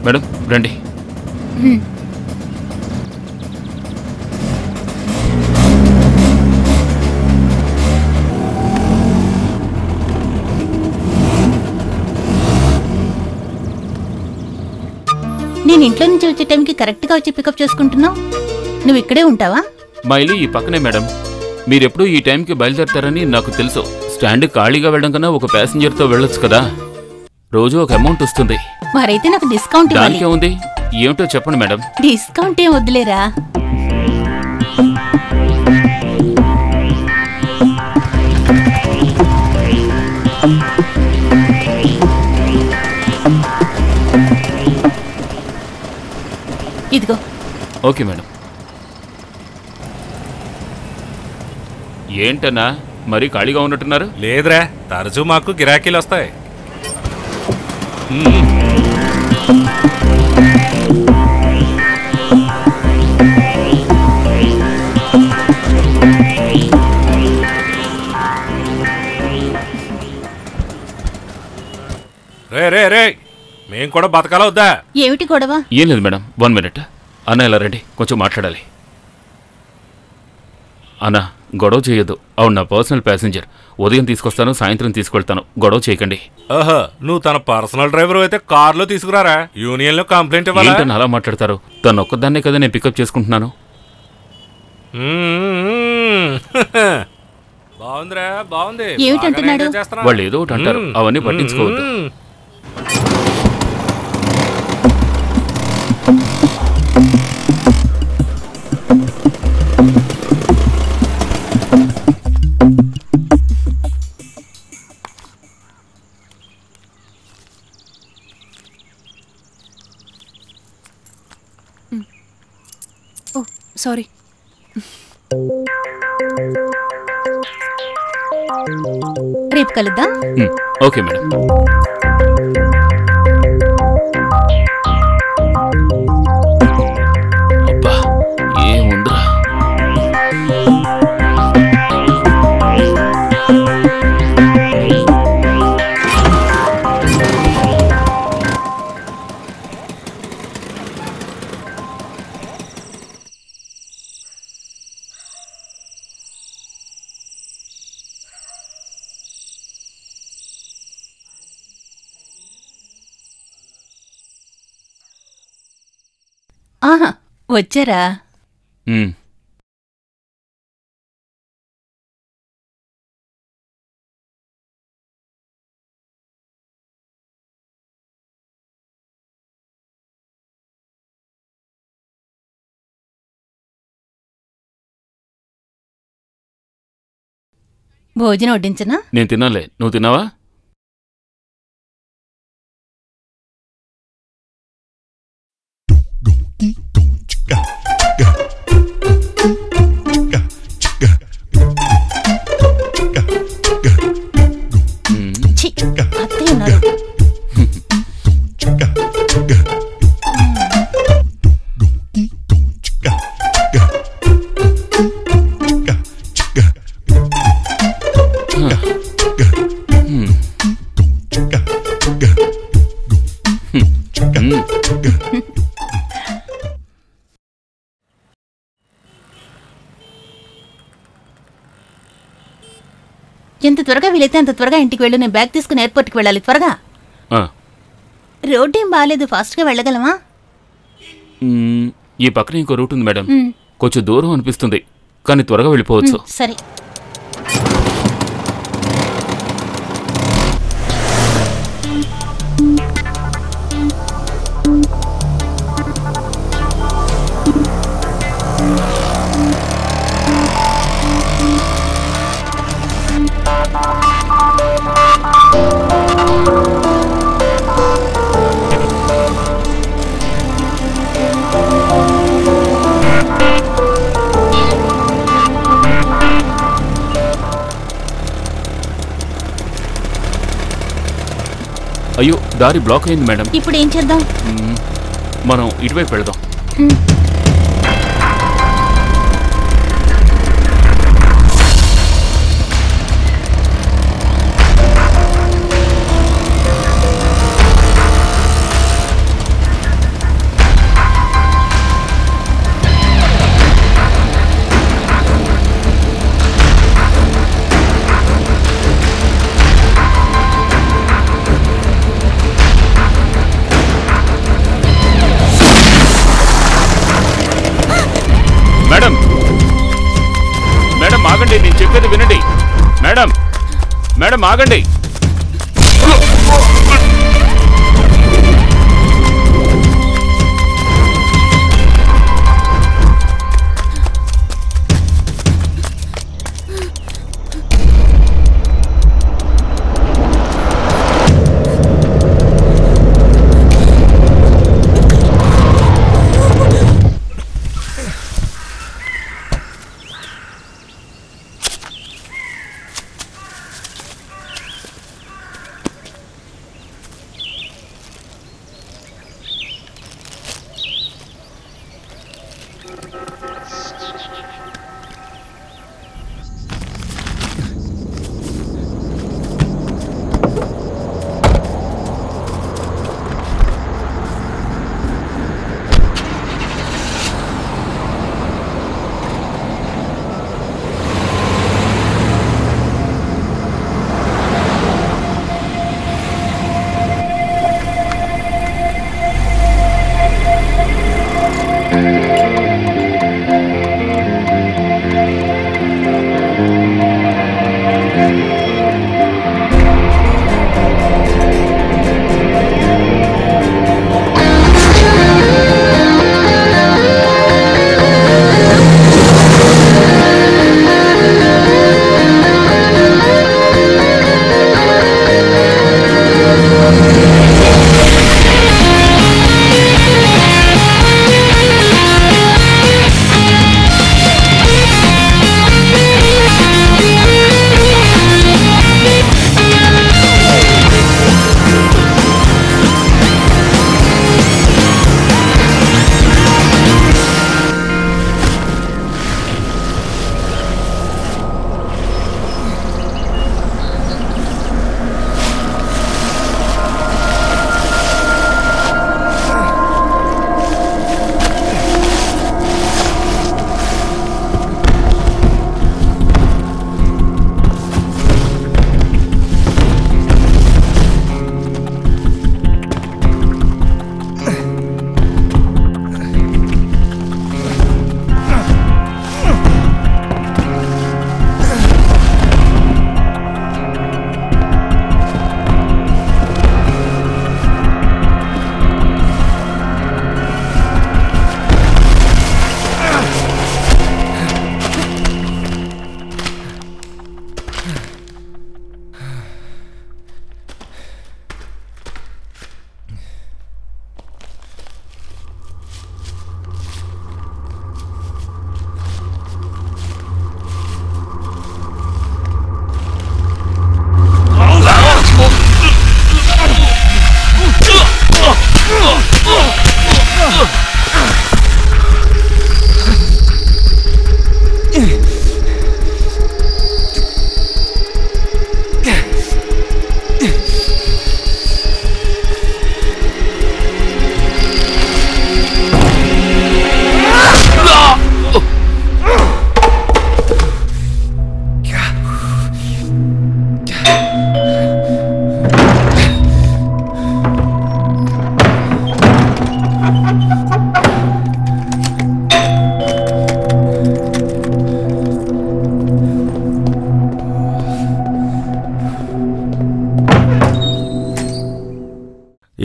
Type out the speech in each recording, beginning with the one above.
Madam రండి. నేను ఇంట్లో నుంచి వచ్చే టైంకి కరెక్ట్గా వచ్చి పికప్ చేసుకుంటున్నావు. నువ్వు ఇక్కడే ఉంటావా? మా ఇల్లు ఈ పక్కనే మేడం. మీరెప్పుడు ఈ టైంకి బయలుదేరతారని నాకు తెలుసు. స్టాండ్ ఖాళీగా వెళ్ళడం కన్నా ఒక ప్యాసింజర్తో వెళ్ళొచ్చు కదా. రోజు ఒక అమౌంట్ వస్తుంది. మరైతే నాకు డిస్కౌంట్ ఇవ్వాలి. దానికే ఉంది, ఏమిటో చెప్పండి మేడం. డిస్కౌంట్ ఏం వద్దులేరా. ఇదిగో. Okay madam. ఏంటన్నా మరీ ఖాళీగా ఉన్నట్టున్నారు? లేదురా, తరచూ మాకు గిరాకీలు వస్తాయి. రే రే రే, మేం కూడా బతకాల వద్దా? ఏమిటి గొడవ? ఏం లేదు మేడం, 1 మినిట్. అన్న ఇలా రండి, కొంచెం మాట్లాడాలి. అన్నా గొడవ చేయొద్దు. అవును, నా పర్సనల్ ప్యాసింజర్. ఉదయం తీసుకొస్తాను, సాయంత్రం తీసుకెళ్తాను. గొడవ చేయకండి. ఓహో, నువ్వు తన పర్సనల్ డ్రైవర్ అయితే కార్లో తీసుకురారా. యూనియన్ లో కంప్లైంట్ ఇవ్వాలి. ఏంటని అలా మాట్లాడతారు? తను ఒక్కదాన్నే కదా నేను పికప్ చేసుకుంటున్నాను. బాగుందిరా, బాగుంది. ఏమిటంటున్నాడు? వాళ్ళు ఏదో ఒకటి అంటారు, అవన్నీ పట్టించుకోవద్దు. సారీ. రేపు కలుద్దాం. Okay madam. అబ్బా ఏముందిరా. ఆహా, వచ్చారా? భోజనం వడ్డించనా? నేను తినాలే, నువ్వు తిన్నావా? అత్తయ్య ఉన్నారు. ఎంత త్వరగా వీలైతే అంత త్వరగా ఇంటికి వెళ్ళు. నేను బ్యాగ్ తీసుకుని ఎయిర్పోర్ట్కి వెళ్ళాలి. త్వరగా. రోడ్ ఏం బాగాలేదు, ఫాస్ట్గా వెళ్ళగలమా? ఈ పక్కన ఇంకో రూట్ ఉంది మేడం. కొంచెం దూరం అనిపిస్తుంది, కానీ త్వరగా వెళ్ళిపోవచ్చు. సరే. అయ్యో, దారి బ్లాక్ అయింది మేడం. ఇప్పుడు ఏం చేద్దాం? మనం ఇటువైపు వెళదాం. మేడం ఆగండి.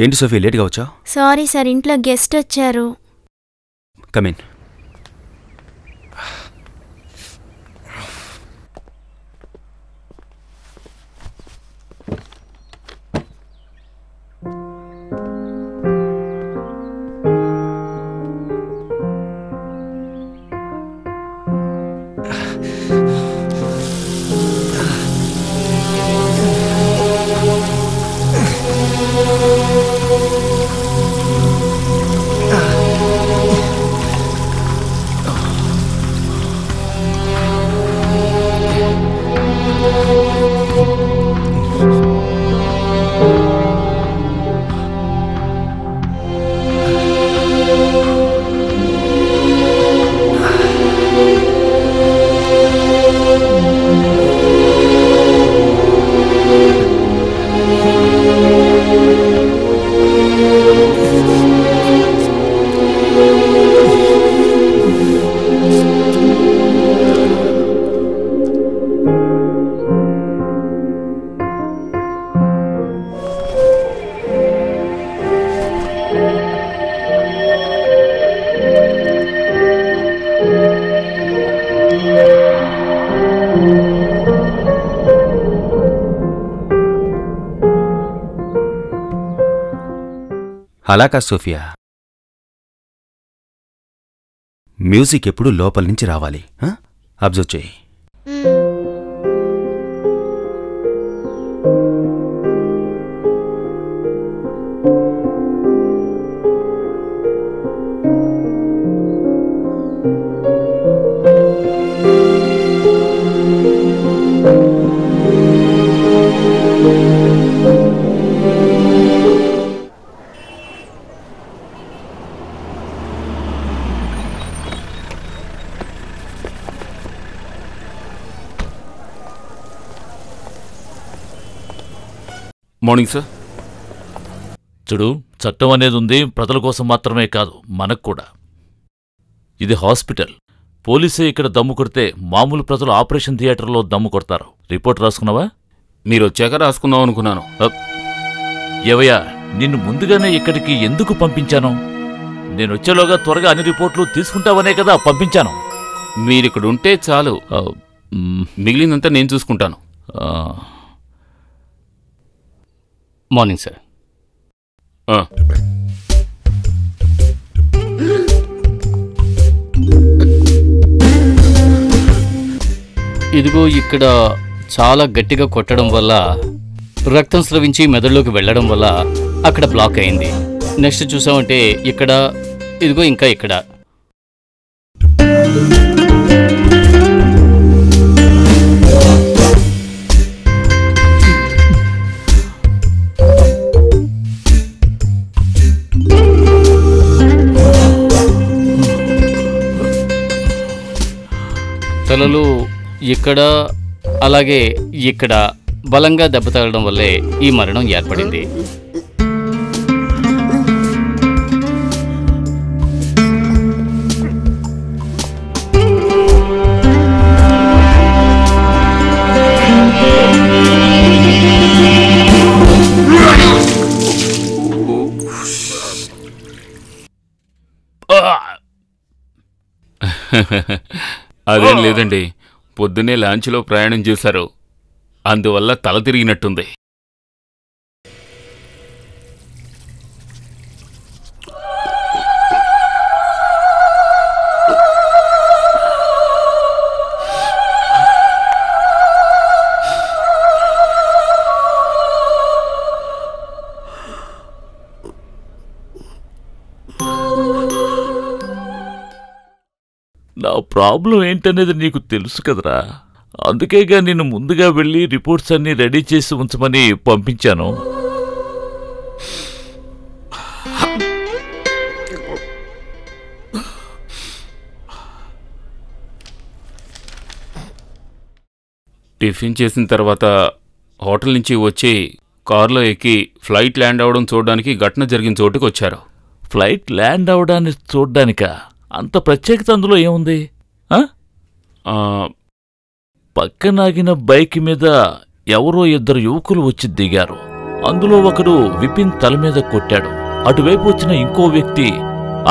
ఏంటి సోఫీ లేట్గా వచ్చావు? సారీ సార్, ఇంట్లో గెస్ట్ వచ్చారు. Come in. అలా కాదు సోఫియా, మ్యూజిక్ ఎప్పుడు లోపల నుంచి రావాలి. అబ్జర్వ్ చేయి. Morning sir. చూడు, చట్టం అనేది ఉంది ప్రజల కోసం మాత్రమే కాదు, మనకు కూడా. ఇది హాస్పిటల్. పోలీసే ఇక్కడ దమ్ము కొడితే మామూలు ప్రజలు ఆపరేషన్ థియేటర్లో దమ్ము కొడతారు. రిపోర్ట్ రాసుకున్నావా? మీరు వచ్చాక రాసుకుందాం అనుకున్నాను. ఏవయ్యా, నిన్ను ముందుగానే ఇక్కడికి ఎందుకు పంపించాను? నేనొచ్చేలోగా త్వరగా అన్ని రిపోర్ట్లు తీసుకుంటావనే కదా పంపించాను. మీరిక్కడుంటే చాలు, మిగిలినంతా నేను చూసుకుంటాను. Morning sir. ఇదిగో ఇక్కడ చాలా గట్టిగా కొట్టడం వల్ల రక్తం స్రవించి మెదడులోకి వెళ్ళడం వల్ల అక్కడ బ్లాక్ అయింది. నెక్స్ట్ చూసామంటే ఇక్కడ, ఇదిగో ఇంకా ఇక్కడ. తలలు ఇక్కడ అలాగే ఇక్కడ బలంగా దెబ్బ తగలడం వల్లే ఈ మరణం ఏర్పడింది. అదేం లేదండి, పొద్దున్నే లాంచ్లో ప్రయాణం చేశారు, అందువల్ల తల తిరిగినట్టుంది. నా ప్రాబ్లం ఏంటనేది నీకు తెలుసు కదరా, అందుకేగా నేను ముందుగా వెళ్ళి రిపోర్ట్స్ అన్నీ రెడీ చేసి ఉంచమని పంపించాను. టిఫిన్ చేసిన తర్వాత హోటల్ నుంచి వచ్చి కారులో ఎక్కి ఫ్లైట్ ల్యాండ్ అవడం చూడడానికి ఘటన జరిగిన చోటుకు వచ్చారు. ఫ్లైట్ ల్యాండ్ అవడాన్ని చూడ్డానికా? అంత ప్రత్యేకత అందులో ఏముంది? పక్కనాగిన బైక్ మీద ఎవరో ఇద్దరు యువకులు వచ్చి దిగారు. అందులో ఒకడు విపిన్ తల మీద కొట్టాడు. అటువైపు వచ్చిన ఇంకో వ్యక్తి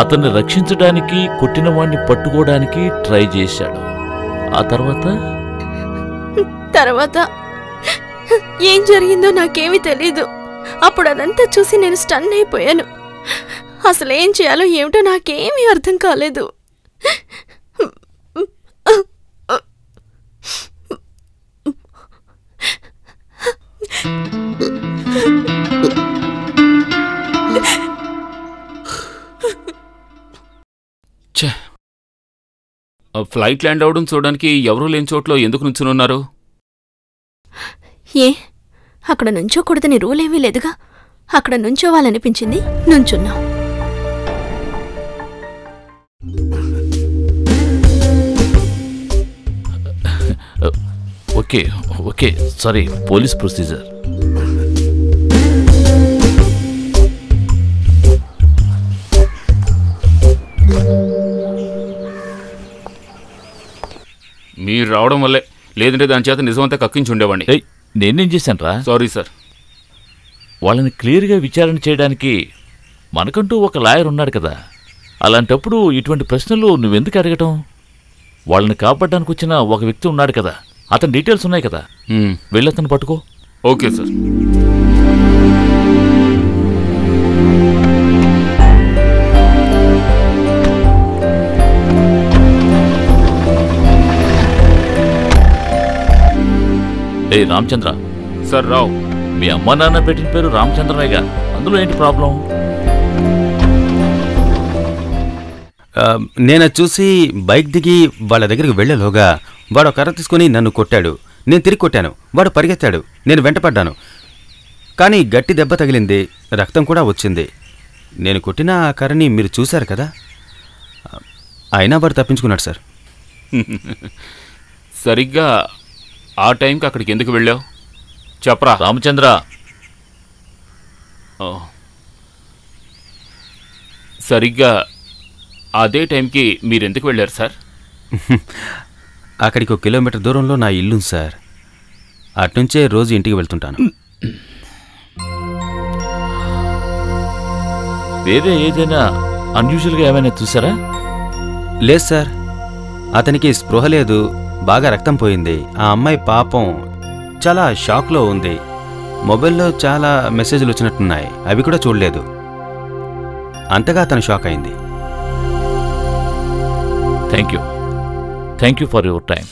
అతన్ని రక్షించడానికి, కొట్టినవాణ్ణి పట్టుకోవడానికి ట్రై చేశాడు. ఆ తర్వాత ఏం జరిగిందో నాకేమీ తెలీదు. అప్పుడు అదంతా చూసి నేను స్టన్ అయిపోయాను. అసలేం చేయాలో ఏమిటో నాకేమీ అర్థం కాలేదు. ఫ్లైట్ ల్యాండ్ అవడం చూడడానికి ఎవరూ లేని చోట్లో ఎందుకు నుంచునున్నారు? ఏ, అక్కడ నుంచోకూడదని రూల్ ఏమీ లేదుగా. అక్కడ నుంచోవాలనిపించింది, నుంచున్నాం. Okay okay, sorry, police procedure. మీరు రావడం వల్లే, లేదంటే దాని చేత నిజమంతా కక్కించి ఉండేవాడిని. నేనేం చేశాను రా? Sorry sir. వాళ్ళని క్లియర్గా విచారణ చేయడానికి మనకంటూ ఒక లాయర్ ఉన్నాడు కదా, అలాంటప్పుడు ఇటువంటి ప్రశ్నలు నువ్వెందుకు అడగటం? వాళ్ళని కాపాడడానికి వచ్చిన ఒక వ్యక్తి ఉన్నాడు కదా, అతని డీటెయిల్స్ ఉన్నాయి కదా, వెళ్ళతను పట్టుకో. Okay sir. ఏ రామచంద్ర. సార్ రావు. మీ అమ్మ నాన్న పెట్టిన పేరు రామచంద్రమేగా, అందులో ఏంటి ప్రాబ్లం? నేను చూసి బైక్ దిగి వాళ్ళ దగ్గరికి వెళ్లేలోగా వాడు కర్ర తీసుకుని నన్ను కొట్టాడు. నేను తిరిగి కొట్టాను. వాడు పరిగెత్తాడు. నేను వెంటపడ్డాను. కానీ గట్టి దెబ్బ తగిలింది, రక్తం కూడా వచ్చింది. నేను కొట్టిన ఆ కర్రని మీరు చూశారు కదా, అయినా వాడు తప్పించుకున్నాడు సార్. సరిగ్గా ఆ టైంకి అక్కడికి ఎందుకు వెళ్ళావు చెప్పరా రామచంద్ర. సరిగ్గా అదే టైంకి మీరెందుకు వెళ్ళారు సార్? అక్కడికి 1 కిలోమీటర్ దూరంలో నా ఇల్లు సార్. అట్నుంచే రోజు ఇంటికి వెళ్తుంటాను. వేరే ఏదైనా అన్యూజువల్గా ఏమైనా చూసారా? లేదు సార్, అతనికి స్పృహ లేదు, బాగా రక్తం పోయింది. ఆ అమ్మాయి పాపం చాలా షాక్లో ఉంది. మొబైల్లో చాలా మెసేజ్లు వచ్చినట్టున్నాయి, అవి కూడా చూడలేదు. అంతగా అతను షాక్ అయింది. Thank you for your time.